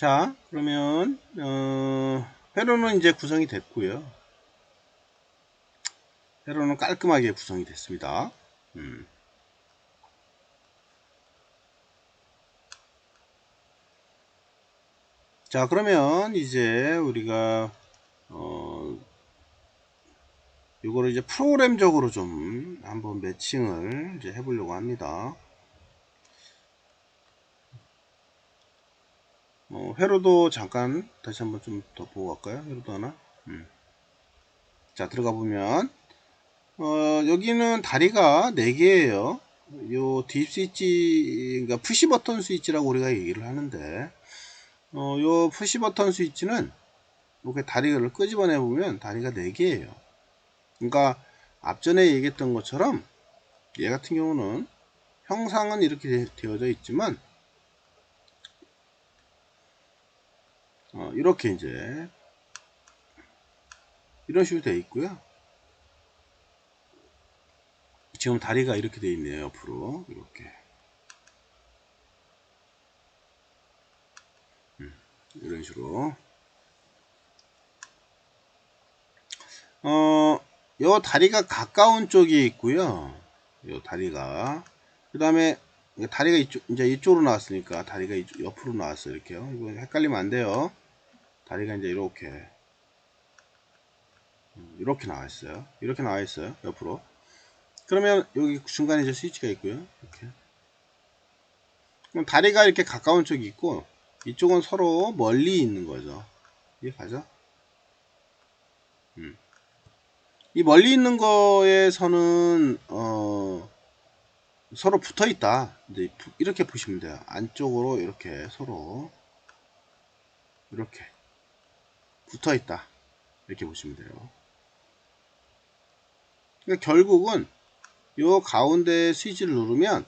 자, 그러면 회로는 이제 구성이 됐고요. 회로는 깔끔하게 구성이 됐습니다. 자, 그러면 이제 우리가 이거를 이제 프로그램적으로 좀 한번 매칭을 이제 해보려고 합니다. 회로도 잠깐 다시 한번 좀 더 보고 갈까요? 회로도 하나. 자, 들어가 보면 여기는 다리가 4개예요. 요 딥 스위치, 그러니까 푸시 버튼 스위치라고 우리가 얘기를 하는데, 요 푸시 버튼 스위치는 이렇게 다리를 끄집어내 보면 다리가 4개예요. 그러니까 앞전에 얘기했던 것처럼 얘 같은 경우는 형상은 이렇게 되어져 있지만 이렇게 이제 이런 식으로 되어 있고요. 지금 다리가 이렇게 되어 있네요. 옆으로 이렇게 이런 식으로 요 다리가 가까운 쪽이 있고요. 요 다리가 그 다음에 다리가 이제 이쪽으로 나왔으니까 다리가 옆으로 나왔어요. 이렇게요. 이거 헷갈리면 안 돼요. 다리가 이제 이렇게 나와 있어요. 이렇게 나와 있어요. 옆으로. 그러면 여기 중간에 이제 스위치가 있고요. 이렇게. 그럼 다리가 이렇게 가까운 쪽이 있고 이쪽은 서로 멀리 있는 거죠. 이해 가죠? 이 멀리 있는 거에서는 서로 붙어 있다. 이제 이렇게 보시면 돼요. 안쪽으로 이렇게 서로 이렇게 붙어 있다. 이렇게 보시면 돼요. 그러니까 결국은 요 가운데 스위치를 누르면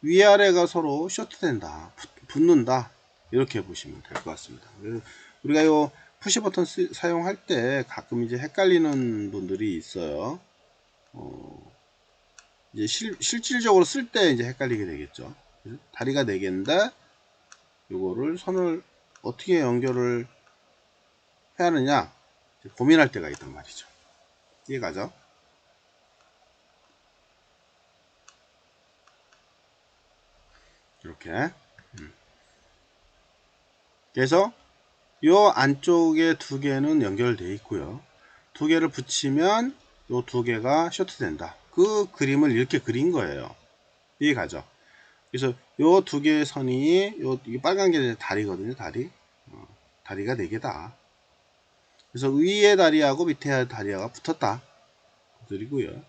위아래가 서로 셔트된다. 붙는다. 이렇게 보시면 될 것 같습니다. 우리가 요 푸시 버튼 사용할 때 가끔 이제 헷갈리는 분들이 있어요. 이제 실질적으로 쓸 때 이제 헷갈리게 되겠죠. 다리가 4개인데 요거를 선을 어떻게 연결을 해야 하느냐 고민할 때가 있단 말이죠. 이해가죠? 이렇게. 그래서 요 안쪽에 2개는 연결되어 있고요. 2개를 붙이면 요 2개가 셔트 된다. 그 그림을 이렇게 그린 거예요. 이해가죠? 그래서 요 2개의 선이 이게 빨간 게 다리거든요. 다리가 4개다. 그래서 위에 다리하고 밑에 다리가 붙었다. 그리고요.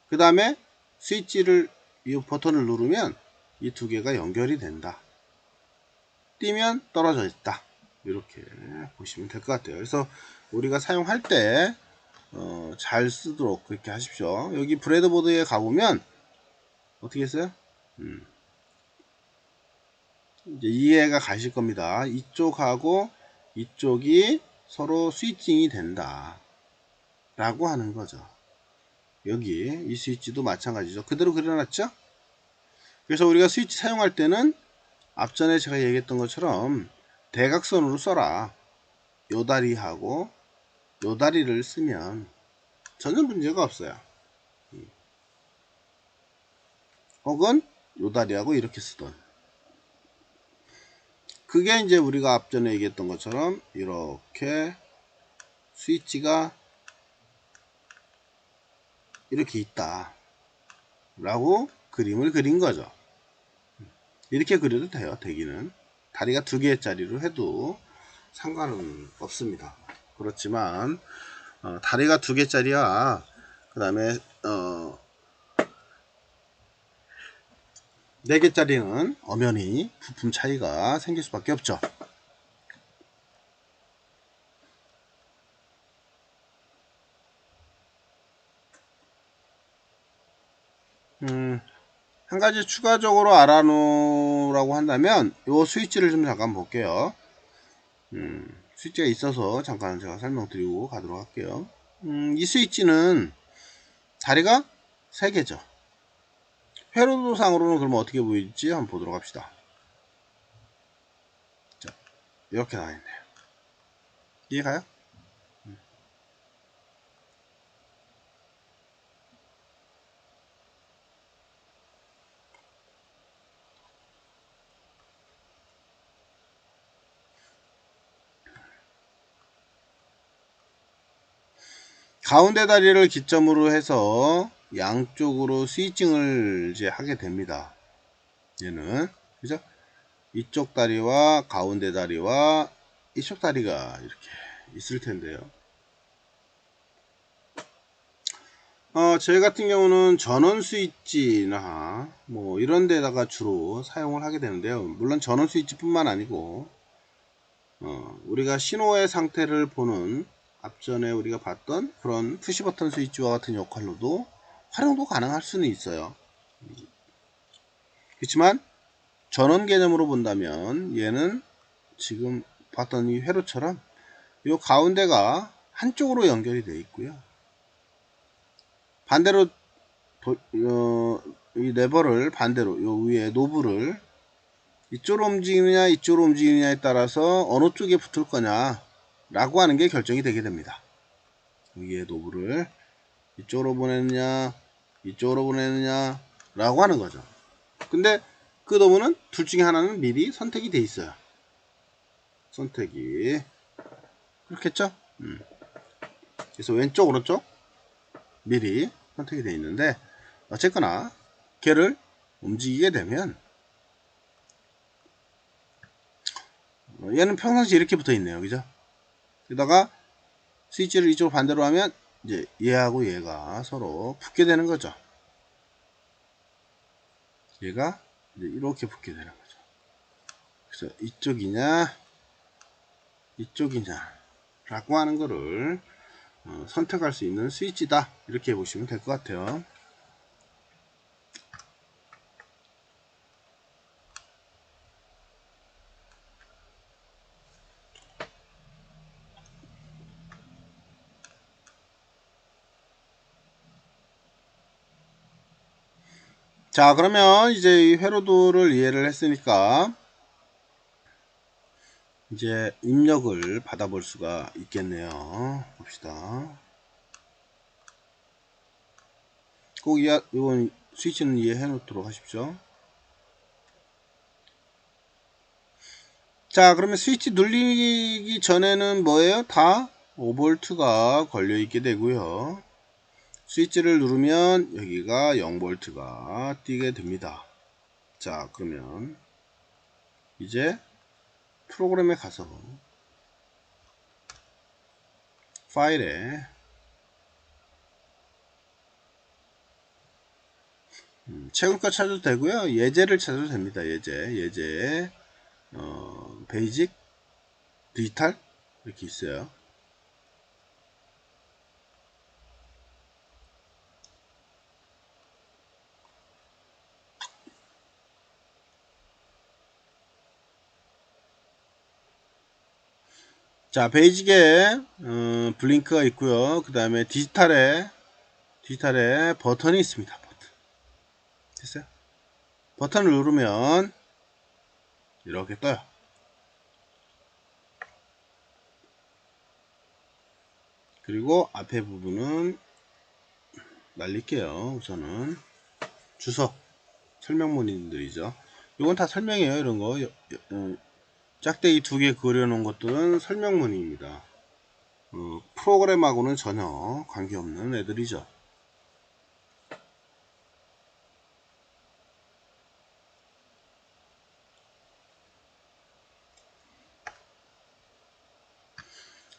그 다음에 스위치를 이 버튼을 누르면 이 2개가 연결이 된다. 띄면 떨어져 있다. 이렇게 보시면 될 것 같아요. 그래서 우리가 사용할 때 잘 쓰도록 그렇게 하십시오. 여기 브레드보드에 가보면 어떻게 했어요? 이제 이해가 가실 겁니다. 이쪽하고 이쪽이 서로 스위칭이 된다 라고 하는 거죠. 여기 이 스위치도 마찬가지죠. 그대로 그려놨죠? 그래서 우리가 스위치 사용할 때는 앞전에 제가 얘기했던 것처럼 대각선으로 써라. 요 다리하고 요 다리를 쓰면 전혀 문제가 없어요. 혹은 요 다리하고 이렇게 쓰던. 그게 이제 우리가 앞전에 얘기했던 것처럼 이렇게 스위치가 이렇게 있다 라고 그림을 그린 거죠. 이렇게 그려도 돼요. 대기는 다리가 2개짜리로 해도 상관은 없습니다. 그렇지만 다리가 2개짜리야 그 다음에 4개짜리는 엄연히 부품 차이가 생길 수밖에 없죠. 한 가지 추가적으로 알아놓으라고 한다면 이 스위치를 좀 잠깐 볼게요. 스위치가 있어서 잠깐 제가 설명드리고 가도록 할게요. 이 스위치는 다리가 3개죠. 회로도상으로는 그러면 어떻게 보일지 한번 보도록 합시다. 이렇게 나와 있네요. 이해가요? 가운데 다리를 기점으로 해서 양쪽으로 스위칭을 이제 하게 됩니다. 얘는 그죠? 이쪽 다리와 가운데 다리와 이쪽 다리가 이렇게 있을 텐데요. 저희 같은 경우는 전원 스위치나 뭐 이런 데다가 주로 사용을 하게 되는데요. 물론 전원 스위치 뿐만 아니고 우리가 신호의 상태를 보는 앞전에 우리가 봤던 그런 푸시 버튼 스위치와 같은 역할로도 활용도 가능할 수는 있어요. 그렇지만 전원 개념으로 본다면 얘는 지금 봤던 이 회로처럼 이 가운데가 한쪽으로 연결이 되어 있고요. 반대로 이 레버를 반대로 요 위에 노브를 이쪽으로 움직이느냐 이쪽으로 움직이느냐에 따라서 어느 쪽에 붙을 거냐 라고 하는 게 결정이 되게 됩니다. 여기에 노브를 이쪽으로 보내느냐 이쪽으로 보내느냐 라고 하는 거죠. 근데 그 노브는 둘 중에 하나는 미리 선택이 돼 있어요. 선택이 그렇겠죠? 그래서 왼쪽 오른쪽 미리 선택이 되어 있는데 어쨌거나 걔를 움직이게 되면 얘는 평상시 이렇게 붙어 있네요. 그죠? 게다가 스위치를 이쪽으로 반대로 하면 이제 얘하고 얘가 서로 붙게 되는 거죠. 얘가 이제 이렇게 붙게 되는 거죠. 그래서 이쪽이냐 이쪽이냐 라고 하는 거를 선택할 수 있는 스위치다 이렇게 보시면 될 것 같아요. 자, 그러면 이제 이 회로도를 이해를 했으니까 이제 입력을 받아볼 수가 있겠네요. 봅시다. 꼭 이건 스위치는 이해해 놓도록 하십시오. 자, 그러면 스위치 눌리기 전에는 뭐예요? 다 5V가 걸려 있게 되고요. 스위치를 누르면 여기가 0V가 띄게 됩니다. 자, 그러면 이제 프로그램에 가서 파일에 채굴가 찾아도 되고요. 예제를 찾아도 됩니다. 예제 베이직 디지털 이렇게 있어요. 자, 베이직에 블링크가 있고요. 그 다음에 디지털에 버튼이 있습니다. 버튼 됐어요? 버튼을 누르면 이렇게 떠요. 그리고 앞에 부분은 날릴게요. 우선은 주석 설명문들이죠. 이건 다 설명이에요. 이런 거 짝대기 2개 그려놓은 것들은 설명문입니다. 프로그램하고는 전혀 관계없는 애들이죠.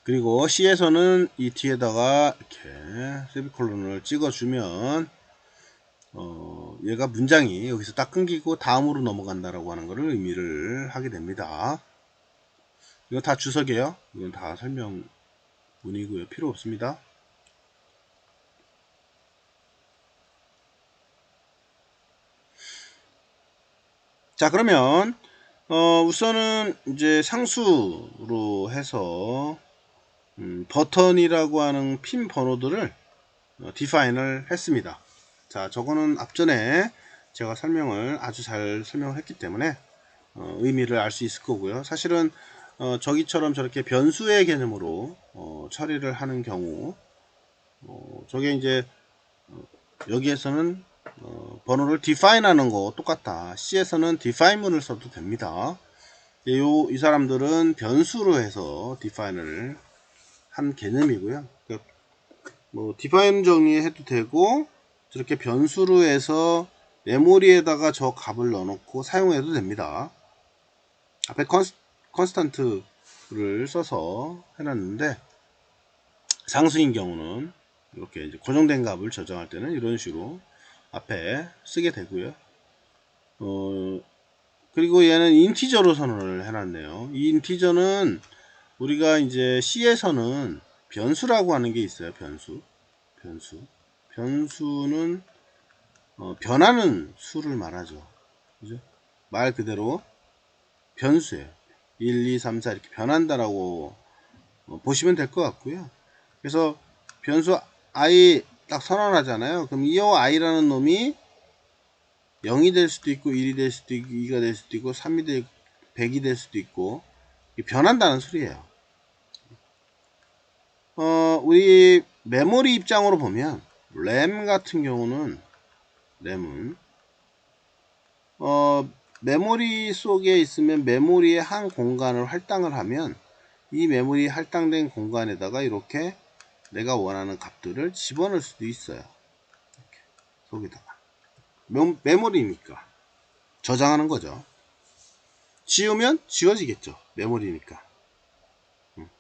그리고 C에서는 이 뒤에다가 이렇게 세미콜론을 찍어주면 얘가 문장이 여기서 딱 끊기고 다음으로 넘어간다라고 하는 것을 의미를 하게 됩니다. 이거 다 주석이에요. 이건 다 설명문이고요. 필요 없습니다. 자, 그러면 우선은 이제 상수로 해서 버튼이라고 하는 핀 번호들을 디파인을 했습니다. 자, 저거는 앞전에 제가 설명을 아주 잘 설명을 했기 때문에 의미를 알 수 있을 거고요. 사실은 저기처럼 저렇게 변수의 개념으로 처리를 하는 경우, 저게 이제 여기에서는 번호를 define 하는 거 똑같다. C에서는 define문을 써도 됩니다. 이 사람들은 변수로 해서 define을 한 개념이고요. 뭐 define 정리해도 되고, 저렇게 변수로 해서 메모리에다가 저 값을 넣어놓고 사용해도 됩니다. 앞에 컨스탄트를 써서 해놨는데, 상수인 경우는 이렇게 이제 고정된 값을 저장할 때는 이런 식으로 앞에 쓰게 되고요. 그리고 얘는 인티저로 선언을 해놨네요. 이 인티저는 우리가 이제 C에서는 변수라고 하는 게 있어요. 변수는 변하는 수를 말하죠. 그죠? 말 그대로 변수예요. 1, 2, 3, 4 이렇게 변한다라고 보시면 될 것 같고요. 그래서 변수 i 딱 선언하잖아요. 그럼 이 i라는 놈이 0이 될 수도 있고 1이 될 수도 있고 2가 될 수도 있고 3이 될 100이 될 수도 있고 변한다는 소리예요. 우리 메모리 입장으로 보면 램 같은 경우는 램은 메모리 속에 있으면 메모리의 한 공간을 할당을 하면 이 메모리 할당된 공간에다가 이렇게 내가 원하는 값들을 집어넣을 수도 있어요. 이렇게 속에다가 메모리니까 저장하는 거죠. 지우면 지워지겠죠. 메모리니까.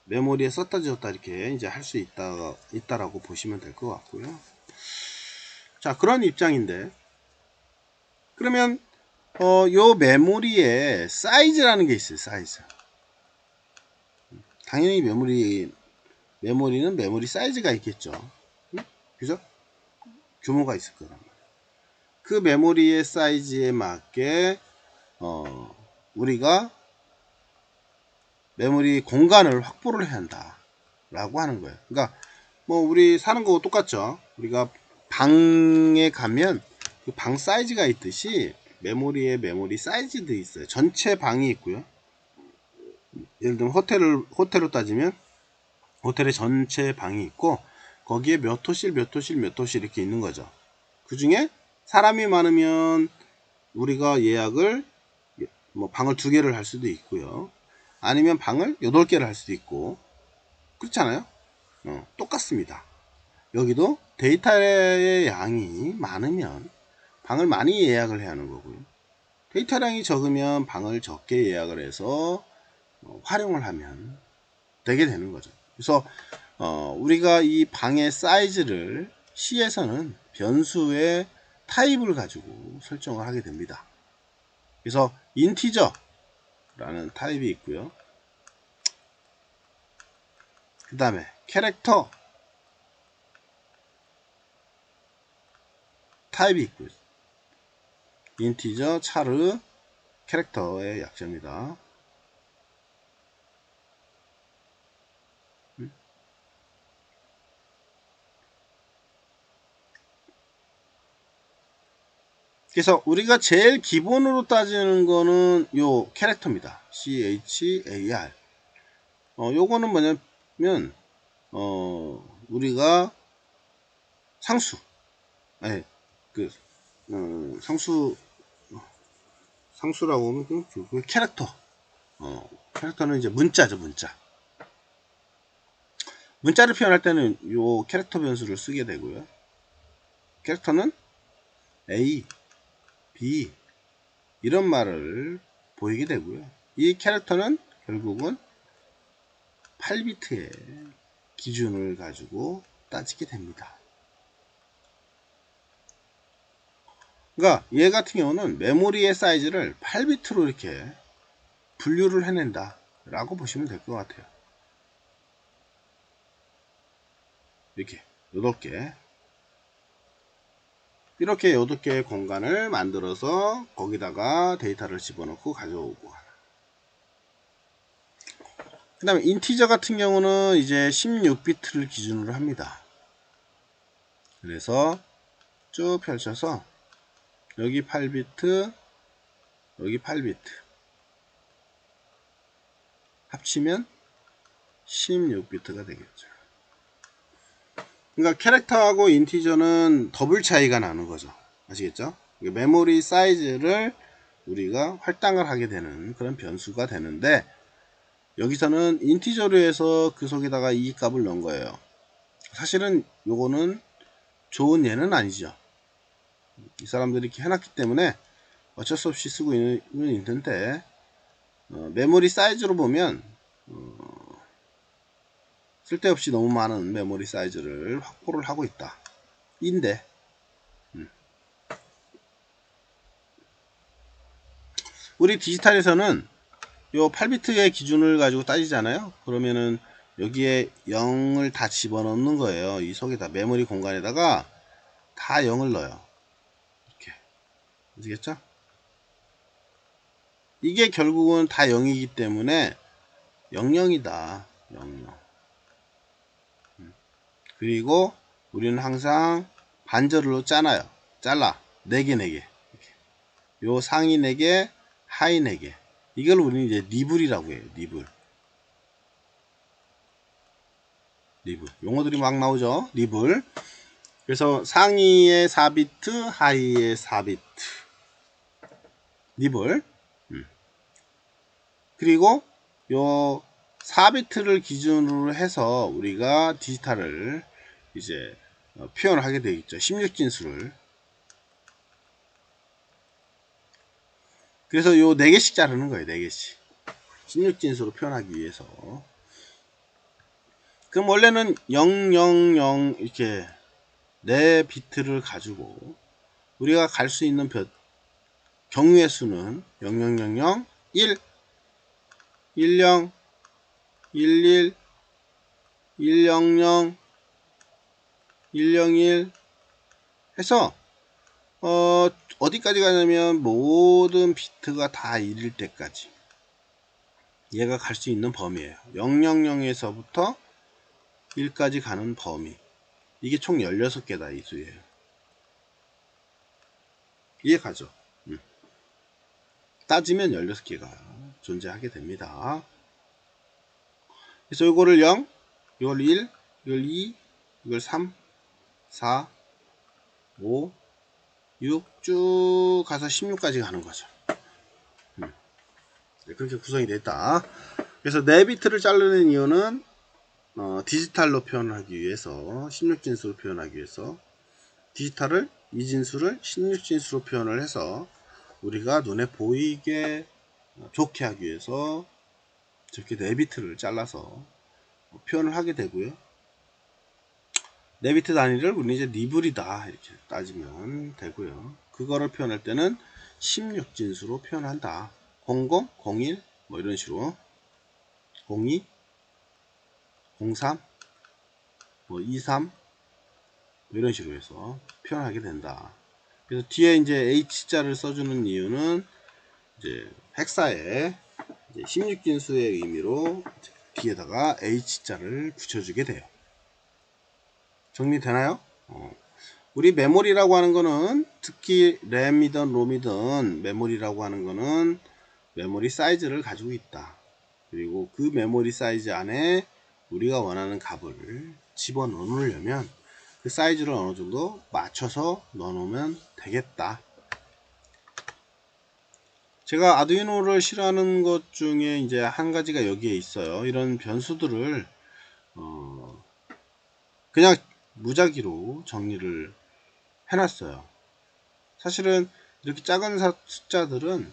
메모리에 썼다 지웠다 이렇게 이제 할 수 있다라고 보시면 될 것 같고요. 자, 그런 입장인데, 그러면 요 메모리에 사이즈라는 게 있어요. 사이즈. 당연히 메모리는 메모리 사이즈가 있겠죠. 그죠? 규모가 있을 거란 말이에요. 그 메모리의 사이즈에 맞게 우리가 메모리 공간을 확보를 해야 한다 라고 하는 거예요. 그러니까 뭐 우리 사는 거 똑같죠. 우리가 방에 가면 그 방 사이즈가 있듯이 메모리에 메모리 사이즈도 있어요. 전체 방이 있고요. 예를 들면 호텔로 따지면 호텔의 전체 방이 있고, 거기에 몇 호실 이렇게 있는 거죠. 그 중에 사람이 많으면 우리가 예약을 뭐 방을 2개를 할 수도 있고요. 아니면 방을 8개를 할 수도 있고, 그렇잖아요. 똑같습니다. 여기도 데이터의 양이 많으면 방을 많이 예약을 해야 하는 거고요. 데이터량이 적으면 방을 적게 예약을 해서 활용을 하면 되게 되는 거죠. 그래서 우리가 이 방의 사이즈를 C에서는 변수의 타입을 가지고 설정을 하게 됩니다. 그래서 인티저라는 타입이 있고요. 그 다음에 캐릭터 타입이 있고요. 인티저, 차르, 캐릭터의 약자입니다. 그래서 우리가 제일 기본으로 따지는 거는 요 캐릭터입니다. char. 요거는 뭐냐면 우리가 상수, 아니 그 상수라고 하면 그 캐릭터. 캐릭터는 이제 문자죠, 문자. 문자를 표현할 때는 요 캐릭터 변수를 쓰게 되고요. 캐릭터는 A, B 이런 말을 보이게 되고요. 이 캐릭터는 결국은 8비트의 기준을 가지고 따지게 됩니다. 그러니까 얘 같은 경우는 메모리의 사이즈를 8비트로 이렇게 분류를 해낸다 라고 보시면 될 것 같아요. 이렇게 8개 이렇게 8개의 공간을 만들어서 거기다가 데이터를 집어넣고 가져오고, 그 다음에 인티저 같은 경우는 이제 16비트를 기준으로 합니다. 그래서 쭉 펼쳐서 여기 8비트, 여기 8비트, 합치면 16비트가 되겠죠. 그러니까 캐릭터하고 인티저는 더블 차이가 나는 거죠. 아시겠죠? 메모리 사이즈를 우리가 할당을 하게 되는 그런 변수가 되는데, 여기서는 인티저로 해서 그 속에다가 이 값을 넣은 거예요. 사실은 요거는 좋은 예는 아니죠. 이 사람들이 이렇게 해놨기 때문에 어쩔 수 없이 쓰고 있는데, 메모리 사이즈로 보면 쓸데없이 너무 많은 메모리 사이즈를 확보를 하고 있다 인데, 우리 디지털에서는 요 8비트의 기준을 가지고 따지잖아요. 그러면은 여기에 0을 다 집어넣는 거예요. 이 속에다 메모리 공간에다가 다 0을 넣어요. 이렇게. 아시겠죠? 이게 결국은 다 0이기 때문에 00이다. 00. 그리고 우리는 항상 반절로 짜놔요. 잘라. 4개 4개. 요 상위 4개, 하위 4개. 이걸 우리는 이제 니블이라고 해요. 니블. 니블. 용어들이 막 나오죠. 니블. 그래서 상위에 4비트, 하위에 4비트. 니블. 그리고 요 4비트를 기준으로 해서 우리가 디지털을 이제 표현을 하게 되겠죠. 16진수를. 그래서 요 4개씩 자르는 거예요. 4개씩. 16진수로 표현하기 위해서. 그럼 원래는 000 이렇게 4비트를 가지고 우리가 갈 수 있는 경우의 수는 0000, 1, 10, 11, 100, 101 해서 어디까지 가냐면 모든 비트가 다 1일 때까지 얘가 갈 수 있는 범위예요. 000에서부터 1까지 가는 범위. 이게 총 16개다 이 수예요. 이해가죠? 따지면 16개가 존재하게 됩니다. 그래서 이거를 0, 이걸 1, 이걸 2, 이걸 3, 4, 5, 6 쭉 가서 16까지 가는 거죠. 그렇게 구성이 됐다. 그래서 4비트를 자르는 이유는 디지털로 표현하기 위해서, 16진수로 표현하기 위해서 디지털을 2진수를 16진수로 표현을 해서 우리가 눈에 보이게 좋게 하기 위해서 저렇게 4비트를 잘라서 표현을 하게 되고요. 4비트 단위를 우리는 이제 니블이다 이렇게 따지면 되고요. 그거를 표현할 때는 16진수로 표현한다. 00, 01 뭐 이런 식으로 02, 03, 뭐 23 이런 식으로 해서 표현하게 된다. 그래서 뒤에 이제 H자를 써주는 이유는 이제 헥사에 16진수의 의미로 뒤에다가 H자를 붙여주게 돼요. 정리되나요? 우리 메모리라고 하는 거는 특히 램이든 롬이든 메모리라고 하는 거는 메모리 사이즈를 가지고 있다. 그리고 그 메모리 사이즈 안에 우리가 원하는 값을 집어넣으려면 그 사이즈를 어느 정도 맞춰서 넣어놓으면 되겠다. 제가 아두이노를 싫어하는 것 중에 이제 한 가지가 여기에 있어요. 이런 변수들을 그냥 무작위로 정리를 해놨어요. 사실은 이렇게 작은 숫자들은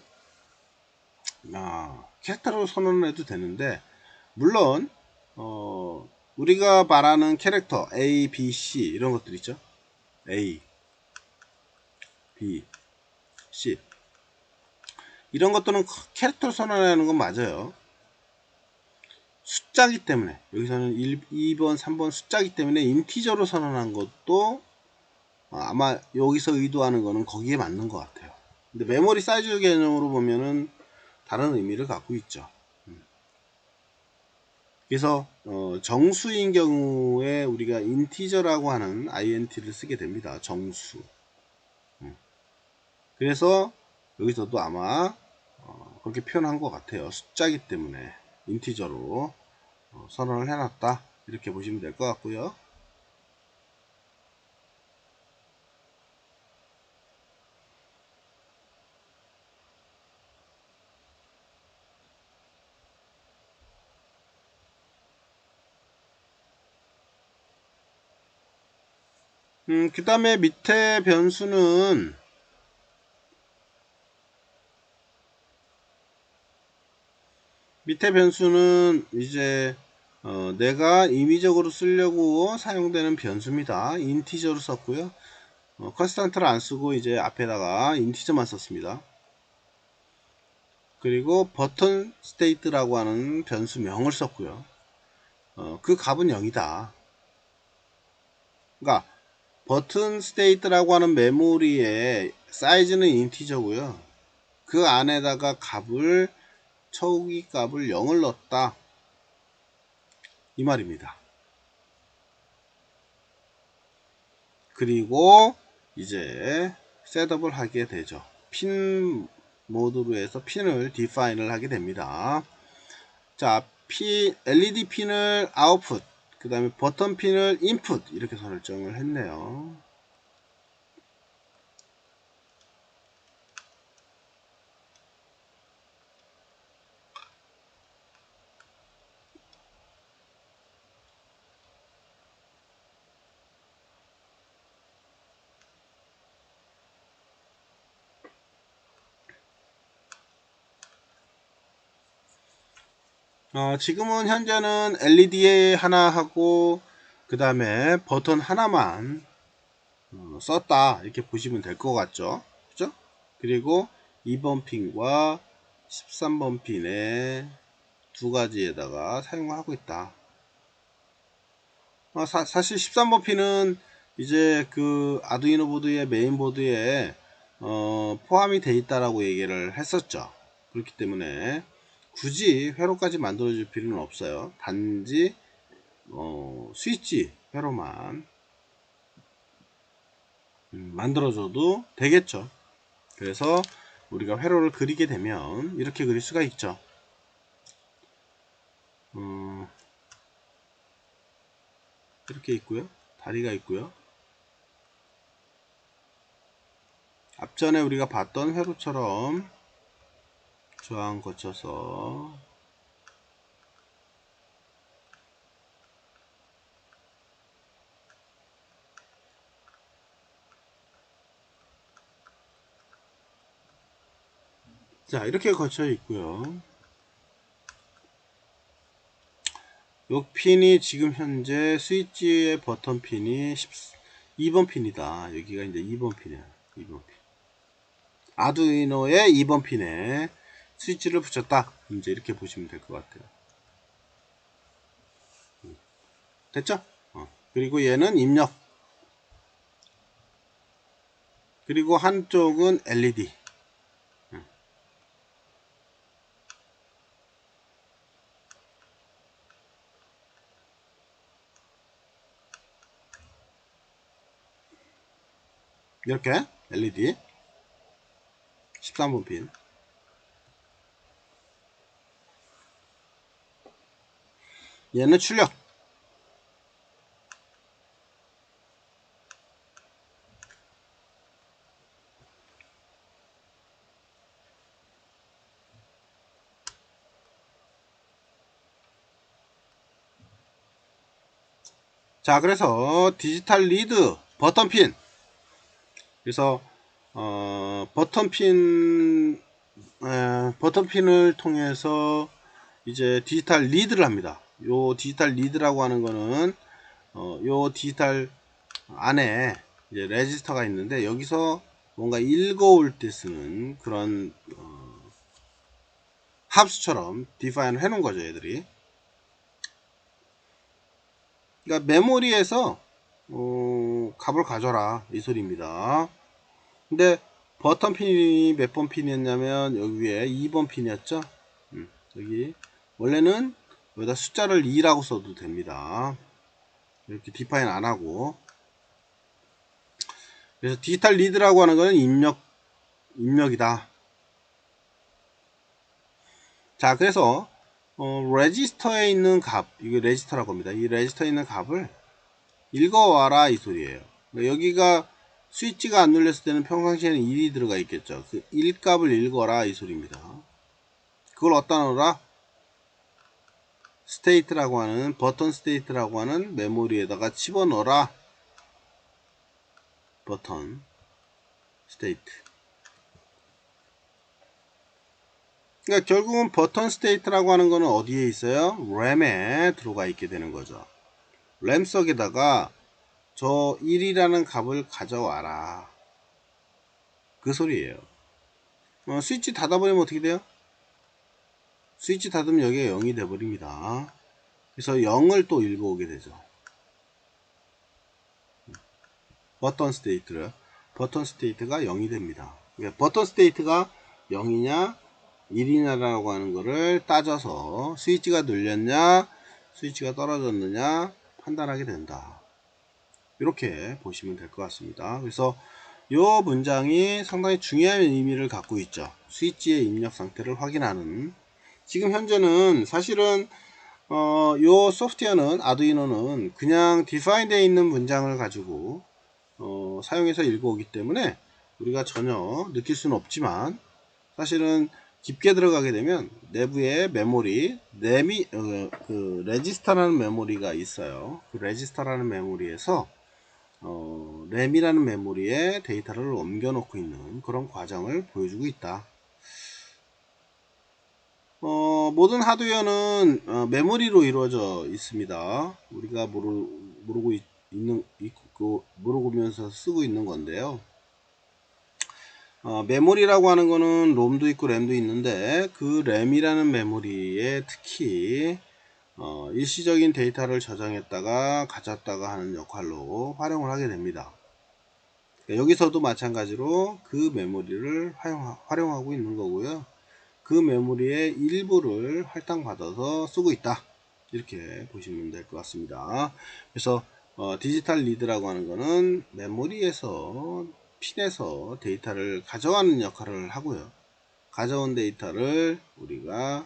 캐릭터로 선언을 해도 되는데, 물론 우리가 말하는 캐릭터 A, B, C 이런 것들 있죠. A, B, C 이런 것들은 캐릭터로 선언하는 건 맞아요. 숫자기 때문에 여기서는 1, 2번, 3번 숫자기 때문에 인티저로 선언한 것도 아마 여기서 의도하는 거는 거기에 맞는 것 같아요. 근데 메모리 사이즈 개념으로 보면은 다른 의미를 갖고 있죠. 그래서 정수인 경우에 우리가 인티저라고 하는 int를 쓰게 됩니다. 정수. 그래서 여기서도 아마 그렇게 표현한 것 같아요. 숫자기 때문에. 인티저로 선언을 해놨다, 이렇게 보시면 될 것 같고요. 그 다음에 밑에 변수는 이제 내가 임의적으로 쓰려고 사용되는 변수입니다. 인티저로 썼고요. 컨스탄트를 안 쓰고 이제 앞에다가 인티저만 썼습니다. 그리고 버튼 스테이트라고 하는 변수명을 썼고요. 그 값은 0이다. 그러니까 버튼 스테이트라고 하는 메모리의 사이즈는 인티저고요. 그 안에다가 초기 값을 0을 넣었다, 이 말입니다. 그리고 이제 셋업을 하게 되죠. 핀 모드로 해서 핀을 디파인을 하게 됩니다. 자, LED 핀을 아웃풋, 그 다음에 버튼 핀을 인풋, 이렇게 설정을 했네요. 지금은 현재는 LED 하나 하고 그 다음에 버튼 하나만 썼다, 이렇게 보시면 될 것 같죠. 그죠? 그리고 2번 핀과 13번 핀에 두 가지에다가 사용하고 있다. 사실 13번 핀은 이제 그 아두이노 보드의 메인보드에 포함이 되어 있다라고 얘기를 했었죠. 그렇기 때문에 굳이 회로까지 만들어 줄 필요는 없어요. 단지 스위치 회로만 만들어 줘도 되겠죠. 그래서 우리가 회로를 그리게 되면 이렇게 그릴 수가 있죠. 이렇게 있고요, 다리가 있고요. 앞전에 우리가 봤던 회로처럼 저항 거쳐서 자, 이렇게 거쳐 있고요. 요 핀이 지금 현재 스위치의 버튼 핀이 2번 핀이다. 여기가 이제 2번 핀이야. 2번 핀. 아두이노의 2번 핀에 스위치를 붙였다, 이제 이렇게 보시면 될 것 같아요. 됐죠? 그리고 얘는 입력, 그리고 한쪽은 LED. 이렇게 LED 13번 핀. 얘는 출력. 자, 그래서 디지털 리드 버튼 핀. 그래서 버튼핀을 통해서 이제 디지털 리드를 합니다. 요 디지털 리드라고 하는 거는 요 디지털 안에 이제 레지스터가 있는데, 여기서 뭔가 읽어올 때 쓰는 그런 합수처럼 디파인을 해놓은 거죠, 얘들이. 그러니까 메모리에서 값을 가져라, 이 소리입니다. 근데 버튼 핀이 몇 번 핀이었냐면 여기 위에 2번 핀이었죠. 여기 원래는 여기다 숫자를 2라고 써도 됩니다. 이렇게 디파인 안 하고. 그래서 디지털 리드라고 하는 거는 입력이다. 자, 그래서 레지스터에 있는 값, 이게 레지스터라고 합니다. 이 레지스터에 있는 값을 읽어와라 이 소리예요. 여기가 스위치가 안 눌렸을 때는 평상시에는 1이 들어가 있겠죠. 그 1 값을 읽어라 이 소리입니다. 그걸 어디다 넣어라? 스테이트라고 하는, 버튼 스테이트라고 하는 메모리에다가 집어넣어라. 버튼 스테이트. 그러니까 결국은 버튼 스테이트라고 하는 거는 어디에 있어요? 램에 들어가 있게 되는 거죠. 램석에다가 저 1이라는 값을 가져와라. 그 소리예요. 스위치 닫아버리면 어떻게 돼요? 스위치 닫으면 여기가 0이 돼버립니다. 그래서 0을 또 읽어오게 되죠. 버튼 스테이트를. 버튼 스테이트가 0이 됩니다. 그러니까 버튼 스테이트가 0이냐 1이냐라고 하는 거를 따져서 스위치가 눌렸냐 스위치가 떨어졌느냐 판단하게 된다. 이렇게 보시면 될 것 같습니다. 그래서 이 문장이 상당히 중요한 의미를 갖고 있죠. 스위치의 입력 상태를 확인하는. 지금 현재는 사실은 요 소프트웨어는 아두이노는 그냥 디파인 되어 있는 문장을 가지고 사용해서 읽어오기 때문에 우리가 전혀 느낄 수는 없지만 사실은 깊게 들어가게 되면 내부에 메모리, 그 레지스터라는 메모리가 있어요. 그 레지스터라는 메모리에서 램이라는 메모리에 데이터를 옮겨 놓고 있는 그런 과정을 보여주고 있다. 모든 하드웨어는 메모리로 이루어져 있습니다. 우리가 모르면서 쓰고 있는 건데요. 메모리라고 하는 거는 롬도 있고 램도 있는데 그 램이라는 메모리에 특히 일시적인 데이터를 저장했다가 가졌다가 하는 역할로 활용을 하게 됩니다. 여기서도 마찬가지로 그 메모리를 활용하고 있는 거고요. 그 메모리의 일부를 할당받아서 쓰고 있다. 이렇게 보시면 될 것 같습니다. 그래서 디지털 리드라고 하는 거는 메모리에서 핀에서 데이터를 가져가는 역할을 하고요. 가져온 데이터를 우리가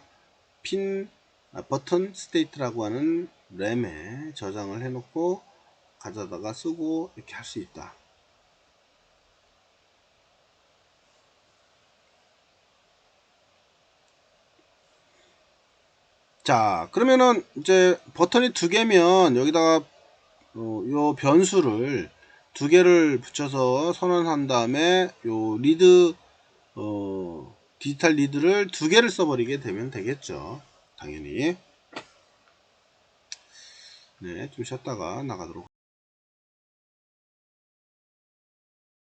버튼 스테이트라고 하는 램에 저장을 해놓고 가져다가 쓰고 이렇게 할 수 있다. 자, 그러면은 이제 버튼이 두 개면 여기다가 요 변수를 두 개를 붙여서 선언한 다음에 요 리드 디지털 리드를 두 개를 써버리게 되면 되겠죠. 당연히. 네, 좀 쉬었다가 나가도록